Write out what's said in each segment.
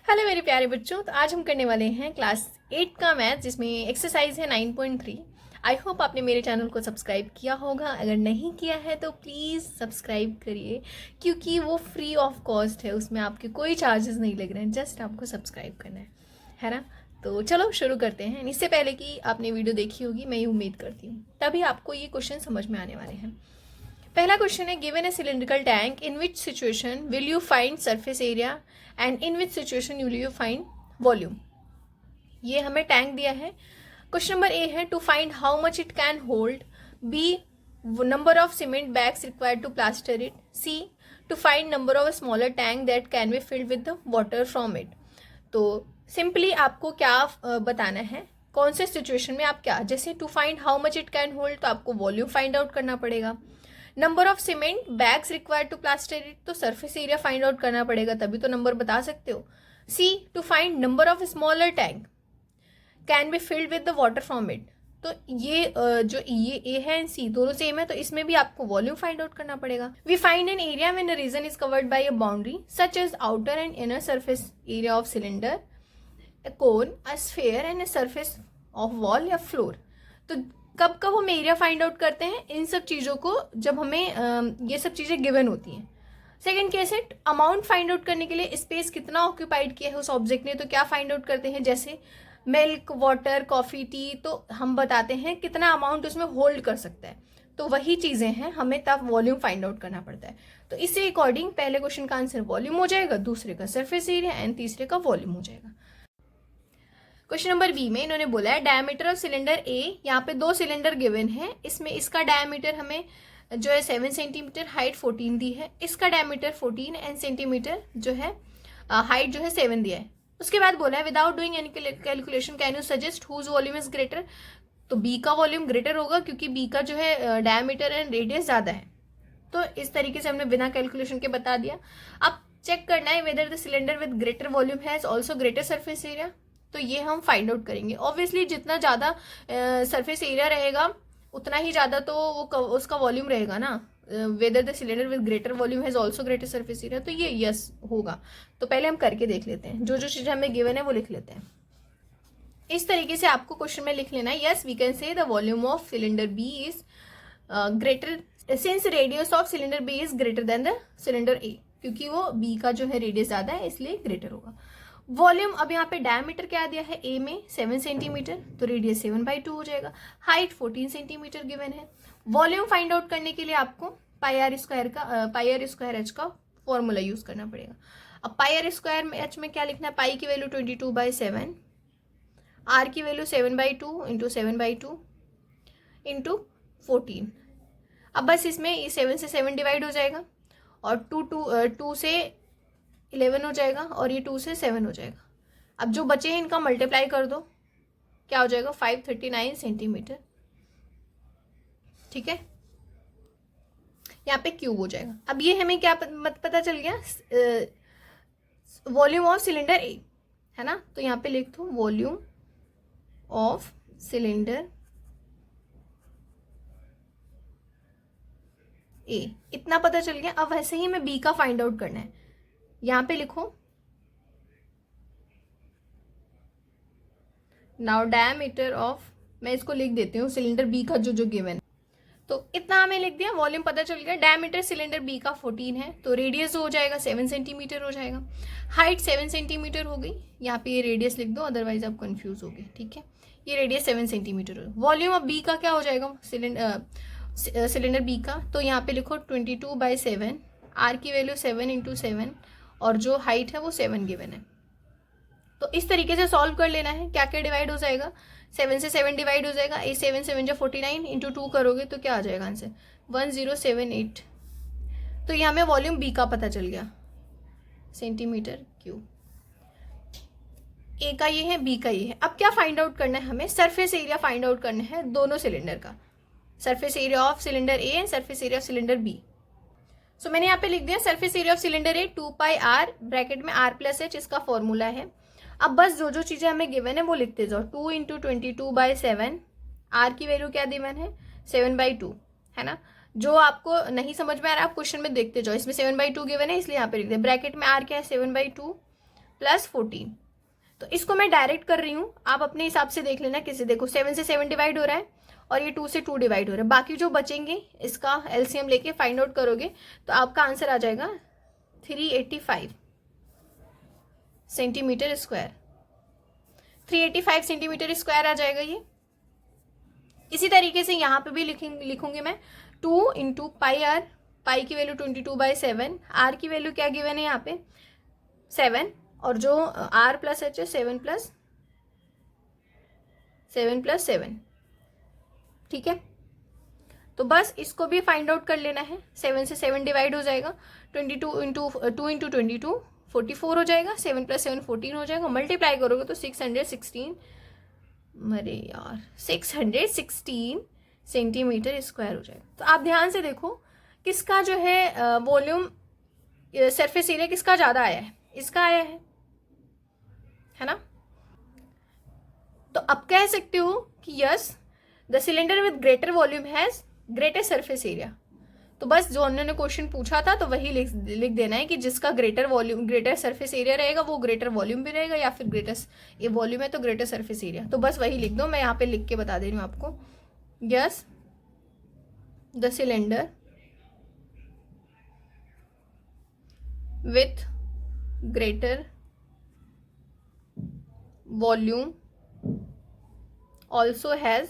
Hello मेरे प्यारे बच्चों। तो आज हम करने वाले हैं क्लास 8 का मैथ, जिसमें एक्सरसाइज है 9.3। आई होप आपने मेरे चैनल को सब्सक्राइब किया होगा। अगर नहीं किया है तो प्लीज़ सब्सक्राइब करिए, क्योंकि वो फ्री ऑफ कॉस्ट है। उसमें आपके कोई चार्जेस नहीं लग रहे हैं, जस्ट आपको सब्सक्राइब करना है ना। तो चलो शुरू करते हैं। इससे पहले कि आपने वीडियो देखी होगी, मैं ये उम्मीद करती हूँ, तभी आपको ये क्वेश्चन समझ में आने वाले हैं। पहला क्वेश्चन है, given a cylindrical tank, in which situation will you find surface area and in which situation will you find volume. ये हमें टैंक दिया है। क्वेश्चन नंबर ए है, to find how much it can hold. B, number of cement bags required to plaster it. C, to find number of smaller tank that can be filled with the water from it. तो simply आपको क्या बताना है, कौन से situation में आप क्या, जैसे to find how much it can hold तो आपको वॉल्यूम फाइंड आउट करना पड़ेगा। Number of cement bags required to plaster it, तो सरफेस एरिया फाइंड आउट करना पड़ेगा, तभी तो नंबर बता सकते हो। See, to find number of smaller tank can be filled with the water from it. तो ये जो ये ए है एंड सी दोनों सेम है, तो इसमें भी आपको वॉल्यूम फाइंड आउट करना पड़ेगा। We find an area when a region is covered by a boundary such as outer and inner surface area of cylinder, a cone, a sphere and a surface of wall या floor. तो कब कब हम area find out करते हैं, इन सब चीज़ों को जब हमें ये सब चीज़ें गिवन होती हैं। सेकंड केस है, अमाउंट फाइंड आउट करने के लिए स्पेस कितना ऑक्यूपाइड किया है उस ऑब्जेक्ट ने, तो क्या फाइंड आउट करते हैं, जैसे मिल्क, वाटर, कॉफ़ी, टी, तो हम बताते हैं कितना अमाउंट उसमें होल्ड कर सकता है। तो वही चीज़ें हैं, हमें तब वॉल्यूम फाइंड आउट करना पड़ता है। तो इससे अकॉर्डिंग पहले क्वेश्चन का आंसर वॉल्यूम हो जाएगा, दूसरे का सरफेस एरिया एंड तीसरे का वॉल्यूम हो जाएगा। क्वेश्चन नंबर बी में इन्होंने बोला है, डायमीटर ऑफ सिलेंडर ए। यहाँ पे दो सिलेंडर गिवन है, इसमें इसका डायमीटर हमें जो है 7 सेंटीमीटर, हाइट 14 दी है। इसका डायमीटर 14 एंड सेंटीमीटर जो है, हाइट जो है 7 दिया है। उसके बाद बोला है, without doing any calculation can you suggest whose volume is greater. तो बी का वॉल्यूम ग्रेटर होगा, क्योंकि बी का जो है डायमीटर एंड रेडियस ज़्यादा है। तो इस तरीके से हमने बिना कैलकुलेशन के बता दिया। अब चेक करना है whether the cylinder with greater volume has also greater surface area. तो ये हम फाइंड आउट करेंगे। ऑब्वियसली जितना ज़्यादा सरफेस एरिया रहेगा उतना ही ज़्यादा तो वो उसका वॉल्यूम रहेगा ना। Whether the cylinder with greater volume has also greater surface area, तो ये यस होगा। तो पहले हम करके देख लेते हैं, जो जो चीज़ें हमें गिवन है वो लिख लेते हैं। इस तरीके से आपको क्वेश्चन में लिख लेना है, yes we can say the volume of cylinder B is greater since radius of cylinder B is greater than the cylinder A, क्योंकि वो बी का जो है रेडियस ज़्यादा है, इसलिए ग्रेटर होगा। वॉल्यूम, अब यहाँ पे डायमीटर क्या दिया है ए में 7 सेंटीमीटर, तो रेडियस 7/2 हो जाएगा। हाइट 14 सेंटीमीटर गिवन है। वॉल्यूम फाइंड आउट करने के लिए आपको पाई आर स्क्वायर एच का फॉर्मूला यूज करना पड़ेगा। अब पाई आर स्क्वायर एच में क्या लिखना है, पाई की वैल्यू 22/7, आर की वैल्यू 7/2 इंटू 7/2 इंटू 14। अब बस इसमें 7 से 7 डिवाइड हो जाएगा, और 2 से 11 हो जाएगा, और ये 2 से 7 हो जाएगा। अब जो बचे हैं इनका मल्टीप्लाई कर दो, क्या हो जाएगा 539 सेंटीमीटर। ठीक है, यहाँ पे क्यूब हो जाएगा। अब ये हमें क्या पता चल गया, वॉल्यूम ऑफ सिलेंडर ए है ना। तो यहाँ पे लिख दो वॉल्यूम ऑफ सिलेंडर ए, इतना पता चल गया। अब वैसे ही हमें बी का फाइंड आउट करना है। यहाँ पे लिखो नाउ डायमीटर ऑफ, मैं इसको लिख देती हूँ सिलेंडर बी का जो जो गिवन है। तो इतना हमें लिख दिया, वॉल्यूम पता चल गया। डायमीटर सिलेंडर बी का 14 है, तो रेडियस हो जाएगा 7 सेंटीमीटर हो जाएगा। हाइट 7 सेंटीमीटर हो गई, यहाँ पे ये रेडियस लिख दो, अदरवाइज आप कंफ्यूज हो गए। ठीक है, ये रेडियस 7 सेंटीमीटर हो। वॉल्यूम अब बी का क्या हो जाएगा, सिलेंडर बी का, तो यहाँ पे लिखो 22/7, आर की वैल्यू 7 इंटू 7, और जो हाइट है वो 7 गिवन है। तो इस तरीके से सॉल्व कर लेना है। क्या क्या डिवाइड हो जाएगा, 7 से 7 डिवाइड हो जाएगा, 7 7 जो 49 इंटू 2 करोगे तो क्या आ जाएगा आंसर 1078। तो ये हमें वॉल्यूम बी का पता चल गया, सेंटीमीटर क्यूब। ए का ये है, बी का ये है। अब क्या फाइंड आउट करना है हमें, सरफेस एरिया फाइंड आउट करना है दोनों सिलेंडर का, surface area of cylinder A and surface area of cylinder B. So मैंने यहाँ पे लिख दिया surface area of cylinder A 2πr, bracket में r+h इसका फॉर्मूला है। अब बस जो जो चीज़ें हमें गिवन है वो लिखते जाओ। 2 इंटू 22/7, आर की वैल्यू क्या गिवन है 7/2 है ना। जो आपको नहीं समझ में आ रहा है आप क्वेश्चन में देखते जाओ, इसमें 7/2 गिवन है इसलिए यहाँ पे लिख दिया। ब्रैकेट में आर क्या है 7/2, प्लस 14। तो इसको मैं डायरेक्ट कर रही हूँ, आप अपने हिसाब से देख लेना किसी। देखो 7 से 7 डिवाइड हो रहा है और ये 2 से 2 डिवाइड हो रहा है। बाकी जो बचेंगे इसका एलसीएम लेके फाइंड आउट करोगे तो आपका आंसर आ जाएगा 385 सेंटीमीटर स्क्वायर। 385 सेंटीमीटर स्क्वायर आ जाएगा ये। इसी तरीके से यहाँ पे भी लिखूंगी मैं 2 इंटू पाई आर। पाई की वैल्यू 22/7, आर की वैल्यू क्या गिवन है यहाँ पे 7, और जो आर प्लस एच है 7 प्लस 7। ठीक है, तो बस इसको भी फाइंड आउट कर लेना है। 7 से 7 डिवाइड हो जाएगा, 22 इंटू 2 इंटू 22 44 हो जाएगा, 7 प्लस 7 14 हो जाएगा। मल्टीप्लाई करोगे तो 616, अरे यार 616 सेंटीमीटर स्क्वायर हो जाएगा। तो आप ध्यान से देखो किसका जो है वॉल्यूम सरफेस एरिया किसका ज़्यादा आया है, इसका आया है ना। तो अब कह सकते हो कि yes the cylinder with greater volume has greater surface area. तो बस जो उन्होंने क्वेश्चन पूछा था तो वही लिख देना है कि जिसका greater volume greater surface area रहेगा वो ग्रेटर वॉल्यूम भी रहेगा, या फिर ग्रेटर ये वॉल्यूम है तो ग्रेटर सरफेस एरिया। तो बस वही लिख दो, मैं यहाँ पे लिख के बता दे रही हूँ आपको। Yes the cylinder with greater volume also has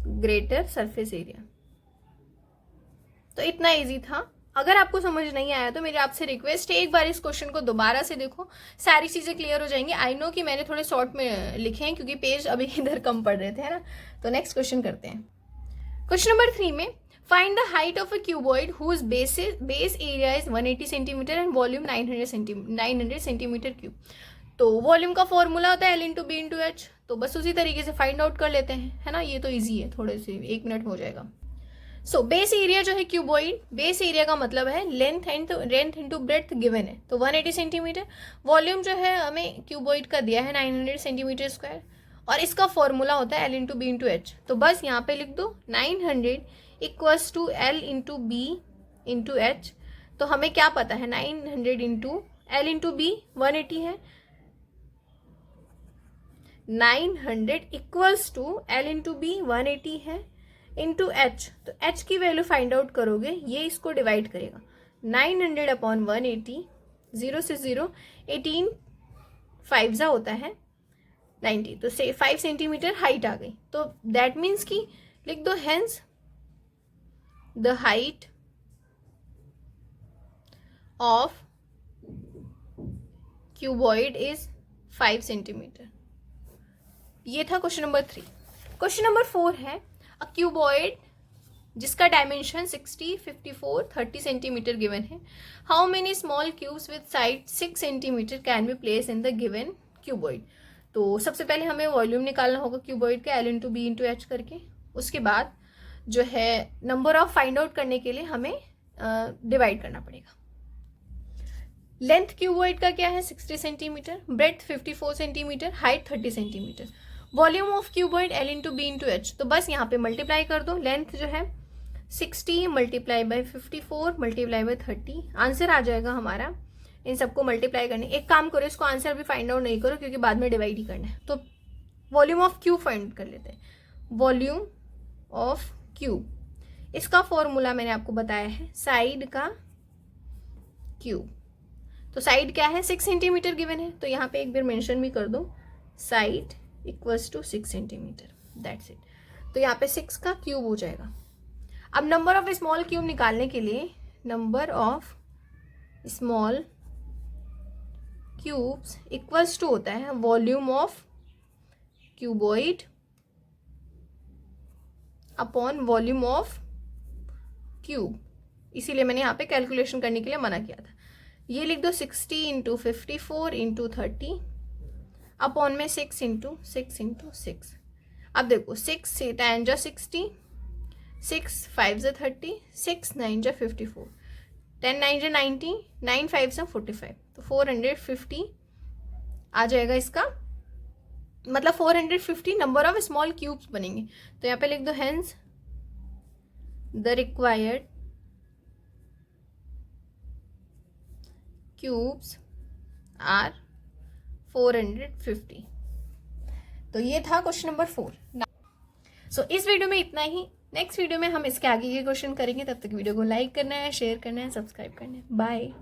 greater surface area. तो इतना इजी था। अगर आपको समझ नहीं आया तो मेरी आपसे रिक्वेस्ट है एक बार इस क्वेश्चन को दोबारा से देखो, सारी चीजें क्लियर हो जाएंगी। आई नो कि मैंने थोड़े शॉर्ट में लिखे हैं क्योंकि पेज अभी इधर कम पड़ रहे थे, है ना। तो नेक्स्ट क्वेश्चन करते हैं। क्वेश्चन नंबर 3 में find the height of a cuboid whose base area is 180 centimeter and volume 900 centimeter cube. तो वॉल्यूम का फॉर्मूला होता है L into B into H. तो बस उसी तरीके से फाइंड आउट कर लेते हैं, है ना। ये तो ईजी है, थोड़े से 1 मिनट में हो जाएगा। सो बेस एरिया जो है क्यूबॉइड, बेस एरिया का मतलब है लेंथ इंटू ब्रेड्थ गिवन है, तो 180 सेंटीमीटर। वॉल्यूम जो है हमें क्यूबॉइड का दिया है 900 सेंटीमीटर स्क्वायर, और इसका फॉर्मूला होता है L into B into H. तो बस यहाँ पे लिख दो 900 equals to L into B into H. तो हमें क्या पता है 900 इंटू L इंटू बी 180 है, 900 equals to L into B 180 है इंटू एच। तो एच की वैल्यू फाइंड आउट करोगे, ये इसको डिवाइड करेगा 900 अपॉन 180, 0 से 0 18 5 जा होता है 90। तो से 5 सेंटीमीटर हाइट आ गई। तो दैट मीन्स कि लिख दो hence the height of cuboid is 5 centimetre. ये था क्वेश्चन नंबर 3। क्वेश्चन नंबर 4 है अ क्यूबॉइड जिसका डायमेंशन 60, 54, 30 सेंटीमीटर गिवन है। How many small cubes with side 6 centimetre can be place in the given cuboid. तो सबसे पहले हमें वॉल्यूम निकालना होगा क्यूबॉइड का, L into B into H करके। उसके बाद जो है नंबर ऑफ फाइंड आउट करने के लिए हमें डिवाइड करना पड़ेगा। लेंथ क्यूबॉइड का क्या है 60 centimeter, breadth 54 centimeter, height 30 centimeter. Volume of cuboid L into B into H. तो बस यहाँ पे मल्टीप्लाई कर दो, लेंथ जो है 60 multiply by 54 multiply by 30, answer आ जाएगा हमारा। इन सबको मल्टीप्लाई करने, एक काम करो इसको आंसर भी फाइंड आउट नहीं करो क्योंकि बाद में डिवाइड ही करना है। तो वॉल्यूम ऑफ क्यूब फाइंड कर लेते हैं। वॉल्यूम ऑफ क्यूब, इसका फॉर्मूला मैंने आपको बताया है साइड का क्यूब। तो साइड क्या है 6 सेंटीमीटर गिवन है, तो यहाँ पे एक बार मेंशन भी कर दो side equals to 6 centimeter, that's it. तो यहाँ पे 6 का क्यूब हो जाएगा। अब नंबर ऑफ स्मॉल क्यूब निकालने के लिए number of small cubes equals to होता है volume of cuboid upon volume of cube. इसीलिए मैंने यहाँ पे कैलकुलेशन करने के लिए मना किया था। ये लिख दो 60 इंटू 54 इंटू 30 अपॉन में 6 इंटू 6 इंटू 6। अब देखो 6 से 10 जा 60, 6 5 जा 30, 6 9 जा 54, 10 9 जा 90, 9 5 जा 45। तो 450 आ जाएगा इसका, मतलब 450 नंबर ऑफ स्मॉल क्यूब्स बनेंगे। तो यहाँ पे लिख दो hence the required cubes are 450। तो ये था क्वेश्चन नंबर 4। सो इस वीडियो में इतना ही। नेक्स्ट वीडियो में हम इसके आगे के क्वेश्चन करेंगे। तब तक वीडियो को लाइक करना है, शेयर करना है, सब्सक्राइब करना है। बाय।